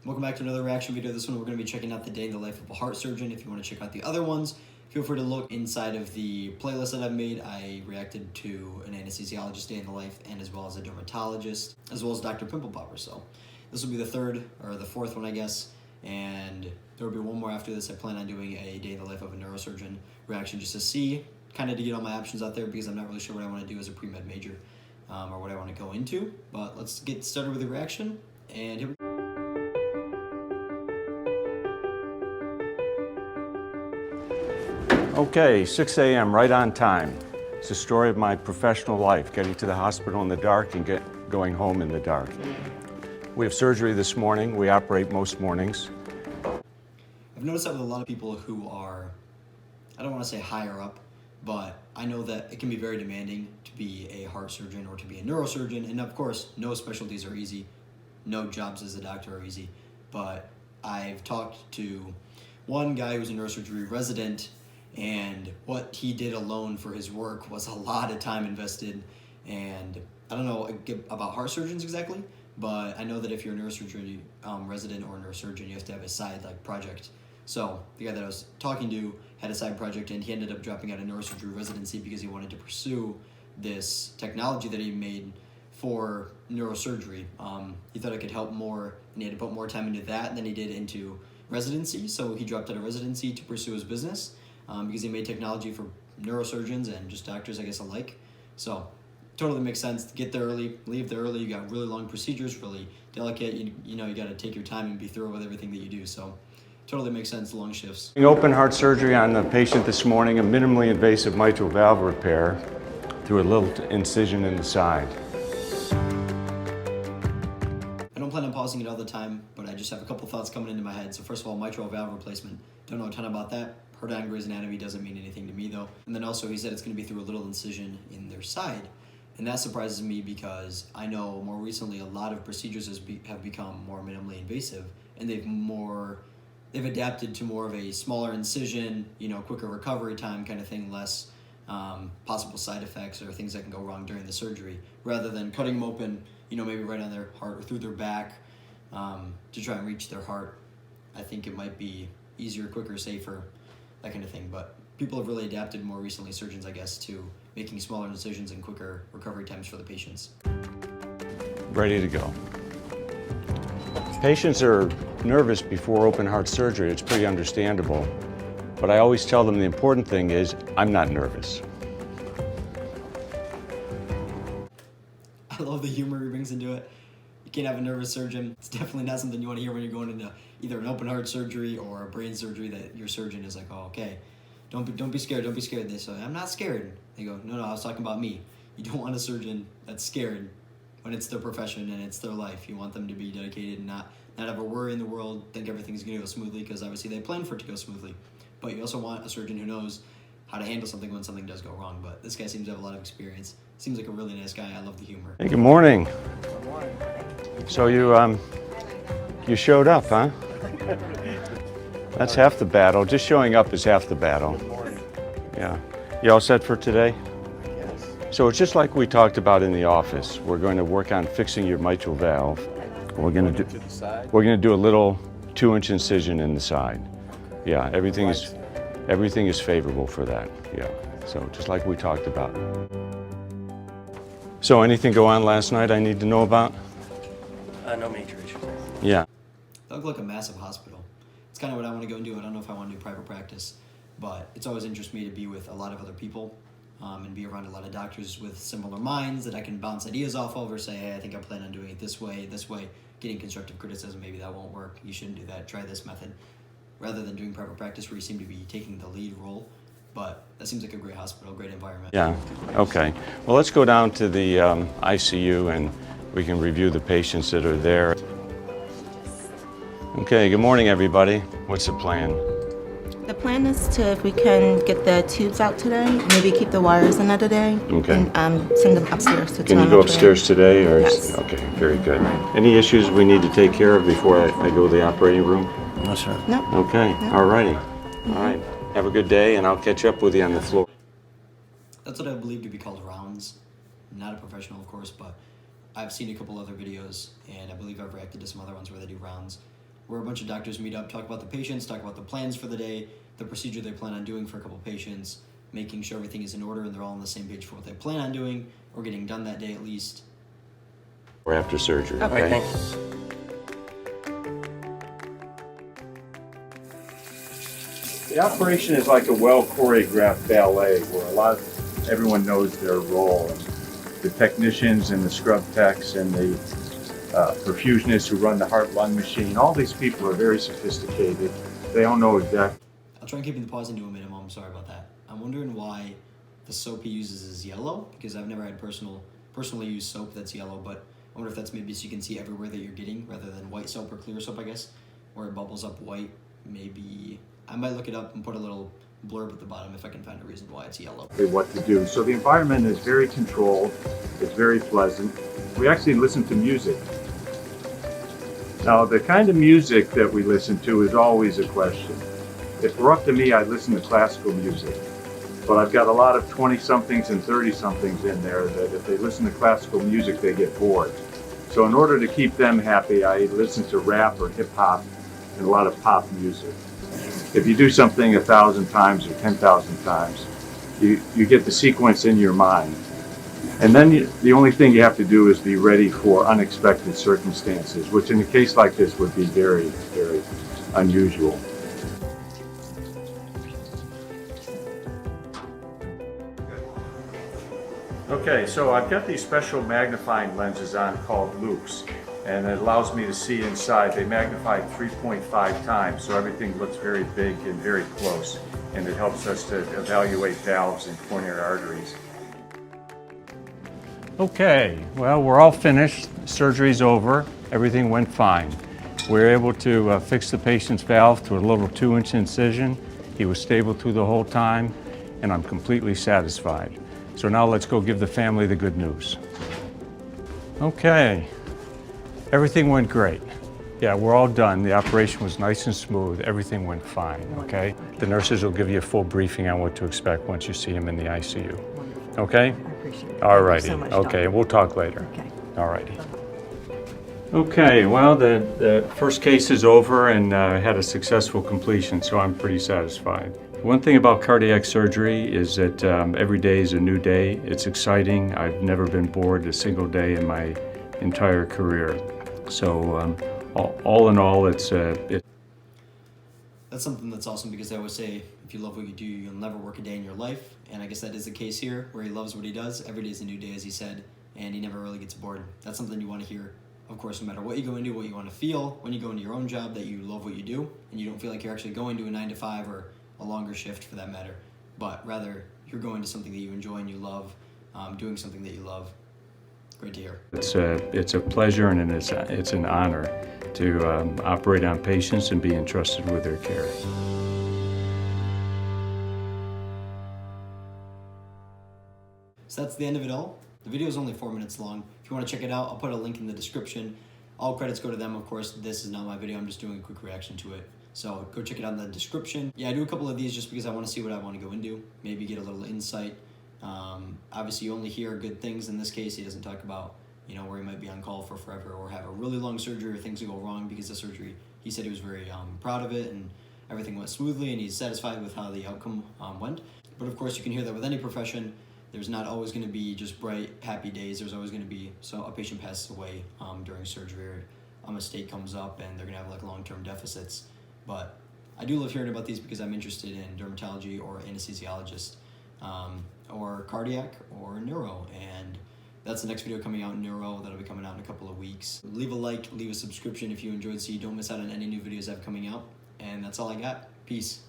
Welcome back to another reaction video. This one we're going to be checking out the day in the life of a heart surgeon. If you want to check out the other ones, feel free to look inside of the playlist that I've made. I reacted to an anesthesiologist day in the life, and as well as a dermatologist, as well as Dr. Pimple Popper. So this will be the third or the fourth one, I guess, and there will be one more after this. I plan on doing a day in the life of a neurosurgeon reaction just to see, kind of to get all my options out there, because I'm not really sure what I want to do as a pre-med major or what I want to go into. But let's get started with the reaction, and here we go. Okay, 6 a.m., right on time. It's the story of my professional life, getting to the hospital in the dark and going home in the dark. We have surgery this morning. We operate most mornings. I've noticed that with a lot of people who are, I don't want to say higher up, but I know that it can be very demanding to be a heart surgeon or to be a neurosurgeon. And of course, no specialties are easy. No jobs as a doctor are easy. But I've talked to one guy who's a neurosurgery resident, and what he did alone for his work was a lot of time invested. And I don't know about heart surgeons exactly, but I know that if you're a neurosurgery resident or a neurosurgeon, you have to have a side project. So the guy that I was talking to had a side project, and he ended up dropping out of neurosurgery residency because he wanted to pursue this technology that he made for neurosurgery. He thought it could help more, and he had to put more time into that than he did into residency. So he dropped out of residency to pursue his business. Because he made technology for neurosurgeons and just doctors, I guess, alike. So totally makes sense to get there early, leave there early. You got really long procedures, really delicate. You know, you got to take your time and be thorough with everything that you do. So totally makes sense, long shifts. Open heart surgery on the patient this morning, a minimally invasive mitral valve repair through a little incision in the side. I don't plan on pausing it all the time, but I just have a couple thoughts coming into my head. So first of all, mitral valve replacement. Don't know a ton about that. Heard on Grey's Anatomy, doesn't mean anything to me though. And then also he said it's going to be through a little incision in their side. And that surprises me because I know more recently a lot of procedures have become more minimally invasive, and they've adapted to more of a smaller incision, you know, quicker recovery time kind of thing, less possible side effects or things that can go wrong during the surgery, rather than cutting them open, you know, maybe right on their heart or through their back to try and reach their heart. I think it might be easier, quicker, safer, that kind of thing. But people have really adapted more recently, surgeons, I guess, to making smaller incisions and quicker recovery times for the patients. Ready to go. Patients are nervous before open heart surgery. It's pretty understandable. But I always tell them the important thing is, I'm not nervous. I love the humor he brings into it. You can't have a nervous surgeon. It's definitely not something you want to hear when you're going into either an open heart surgery or a brain surgery, that your surgeon is like, oh, okay, don't be scared, don't be scared. They say, I'm not scared. They go, no, I was talking about me. You don't want a surgeon that's scared when it's their profession and it's their life. You want them to be dedicated and not have a worry in the world, think everything's going to go smoothly, because obviously they plan for it to go smoothly. But you also want a surgeon who knows how to handle something when something does go wrong. But this guy seems to have a lot of experience. Seems like a really nice guy. I love the humor. Hey, good morning. Good morning. So you showed up, huh? That's half the battle. Just showing up is half the battle. Good morning. Yeah. You all set for today? Yes. So it's just like we talked about in the office. We're going to work on fixing your mitral valve. We're going to do a little 2-inch incision in the side. Yeah, everything is favorable for that. Yeah. So just like we talked about. So anything go on last night I need to know about? No major issues. Yeah. That looked like a massive hospital. It's kind of what I want to go and do. I don't know if I want to do private practice, but it's always interested me to be with a lot of other people and be around a lot of doctors with similar minds that I can bounce ideas off of, or say, hey, I think I plan on doing it this way, getting constructive criticism, maybe that won't work, you shouldn't do that, try this method, rather than doing private practice where you seem to be taking the lead role. But that seems like a great hospital, great environment. Yeah, okay. Well, let's go down to the ICU and we can review the patients that are there. Okay, good morning, everybody. What's the plan? The plan is to, if we can get the tubes out today, maybe keep the wires another day, Okay. and send them upstairs to Can you go upstairs today? Or Yes. Okay, very good. Any issues we need to take care of before I go to the operating room? No, sir. No. Okay, all righty. All right. Have a good day, and I'll catch up with you on the floor. That's what I believe to be called rounds. I'm not a professional, of course, but I've seen a couple other videos, and I believe I've reacted to some other ones where they do rounds. where a bunch of doctors meet up, talk about the patients, talk about the plans for the day, the procedure they plan on doing for a couple patients, making sure everything is in order and they're all on the same page for what they plan on doing or getting done that day at least. Or after surgery. All right, thanks. The operation is like a well choreographed ballet where everyone knows their role. And the technicians and the scrub techs and the perfusionists who run the heart-lung machine, all these people are very sophisticated. They all know exactly. I'll try and keep the pause into a minimum. I'm sorry about that. I'm wondering why the soap he uses is yellow, because I've never had personally used soap that's yellow, but I wonder if that's maybe so you can see everywhere that you're getting rather than white soap or clear soap, I guess, where it bubbles up white. Maybe I might look it up and put a little blurb at the bottom if I can find a reason why it's yellow. What to do. So the environment is very controlled. It's very pleasant. We actually listen to music. Now, the kind of music that we listen to is always a question. If it were up to me, I'd listen to classical music. But I've got a lot of 20-somethings and 30-somethings in there that if they listen to classical music, they get bored. So in order to keep them happy, I listen to rap or hip-hop and a lot of pop music. If you do something 1,000 times or 10,000 times, you get the sequence in your mind. And then the only thing you have to do is be ready for unexpected circumstances, which in a case like this would be very, very unusual. Okay, so I've got these special magnifying lenses on called loupes, and it allows me to see inside. They magnify 3.5 times, so everything looks very big and very close, and it helps us to evaluate valves and coronary arteries. Okay, well, we're all finished. Surgery's over. Everything went fine. We were able to fix the patient's valve to a little 2-inch incision. He was stable through the whole time, and I'm completely satisfied. So now let's go give the family the good news. Okay, everything went great. Yeah, we're all done. The operation was nice and smooth. Everything went fine, okay? The nurses will give you a full briefing on what to expect once you see him in the ICU. Okay? I appreciate it. All Thank you righty. so much, Okay, Doc. we'll talk later. Okay. All righty. Okay, well, the first case is over and had a successful completion, so I'm pretty satisfied. One thing about cardiac surgery is that every day is a new day. It's exciting. I've never been bored a single day in my entire career. So all in all, it's That's something that's awesome because they always say, if you love what you do, you'll never work a day in your life. And I guess that is the case here, where he loves what he does. Every day is a new day, as he said, and he never really gets bored. That's something you want to hear, of course, no matter what you go into, what you want to feel when you go into your own job, that you love what you do, and you don't feel like you're actually going to a 9-to-5 or a longer shift for that matter, but rather you're going to something that you enjoy and you love, doing something that you love. Great to hear. it's a pleasure and it's an honor to operate on patients and be entrusted with their care. So that's the end of it all. The video is only 4 minutes long. If you want to check it out, I'll put a link in the description. All credits go to them, of course. This is not my video. I'm just doing a quick reaction to it. So go check it out in the description. Yeah, I do a couple of these just because I want to see what I want to go into. Maybe get a little insight. Obviously, you only hear good things. In this case, he doesn't talk about, where he might be on call for forever or have a really long surgery or things go wrong because the surgery, he said he was very proud of it and everything went smoothly and he's satisfied with how the outcome went. But of course, you can hear that with any profession. There's not always going to be just bright, happy days. There's always going to be a patient passes away during surgery or a mistake comes up and they're going to have like long-term deficits. But I do love hearing about these because I'm interested in dermatology or anesthesiologist or cardiac or neuro. And that's the next video coming out in neuro. That'll be coming out in a couple of weeks. Leave a like, leave a subscription if you enjoyed so you don't miss out on any new videos I have coming out. And that's all I got. Peace.